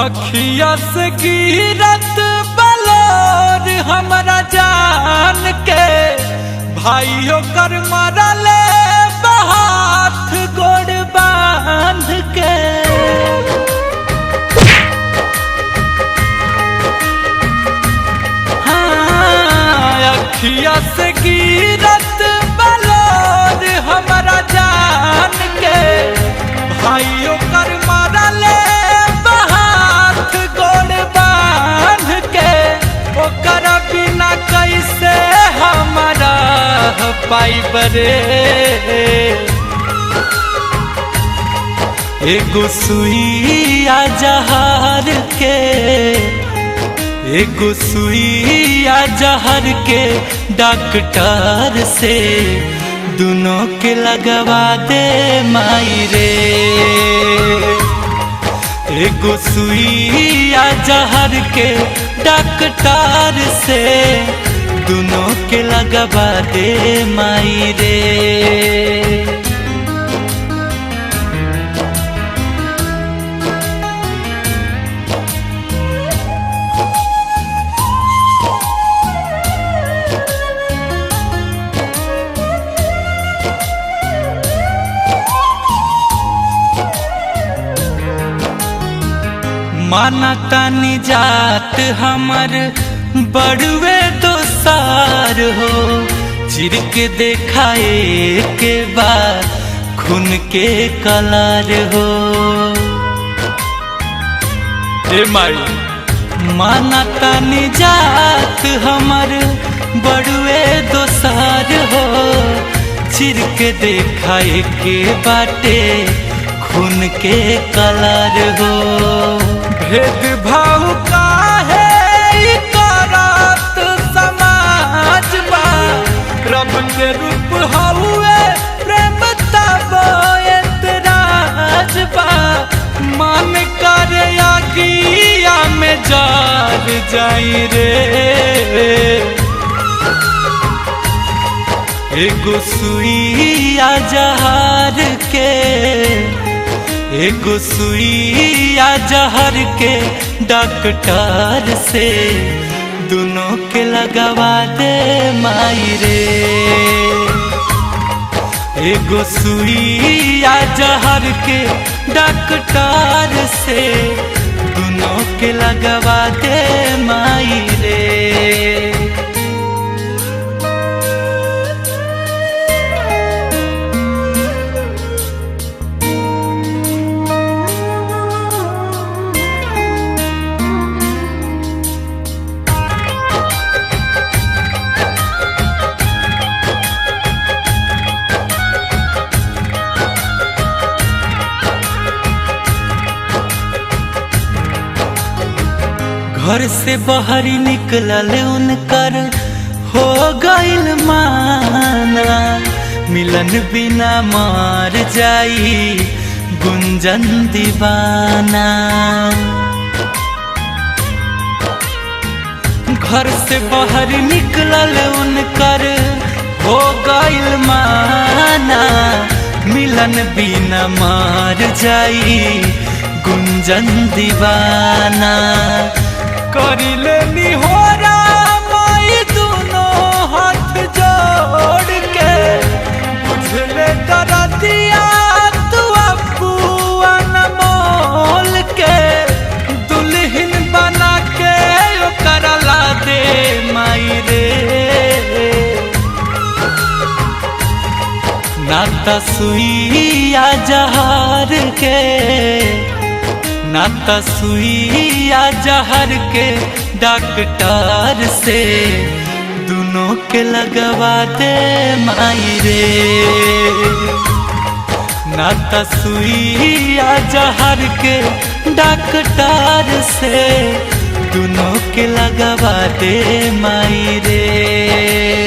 अखिया से गिरत बलोर हमरा जान के भाइयों कर मरले हाथ गोड़ बांध के। हाँ अखिया से गिरत बलोर हमरा जान के भाइयों कर मरले हाथ गोड़ बांध के। ओकर बिना कैसे हमारा पाई बरे एगो सुइया जहर के एगो सुइया जहर के डॉक्टर से दोनों के लगवा दे माई रे। एगो सुइया जहर के डॉक्टर से दोनों के लगवा दे माई रे। मानता निजात हमर बड़ुए दोसार हो चिर के देखाए के बाद खून के कलर हो। ए माई मानता निजात हमर बड़ुए दोसार हो चिर के देखाए के बाटे खून के कलर हो। भेदभाव काहे करत समाज बा रब के रूप हउए प्रेम तब एतराज बा। मन करे आगिया में जल जाई रे। एगो सुइया जहर के एगो सुइया जहर के डॉक्टर से दोनों के लगवा दे माई रे। एगो सुइया जहर के डॉक्टर से दोनों के लगवा दे माई रे। घर से बाहर निकलल उनकर हो गइल माना मिलन बिना मर जाई गुंजन दीवाना। घर से बाहर निकलल उनकर हो गइल माना मिलन बिना मर जाई गुंजन दीवाना। करिले निहोरा माई दोनों हाथ जोड़ के बुझले दरदिया तू अबुआ अनमोल के दुल्हन बना के ओकर ला दे माई रे। नाता सुइया जहर के नाता सुइया जहर के डॉक्टर से दोनों के लगवा दे माई रे। नाता सुइया जहर के डॉक्टर से दोनों के लगवा दे माई रे।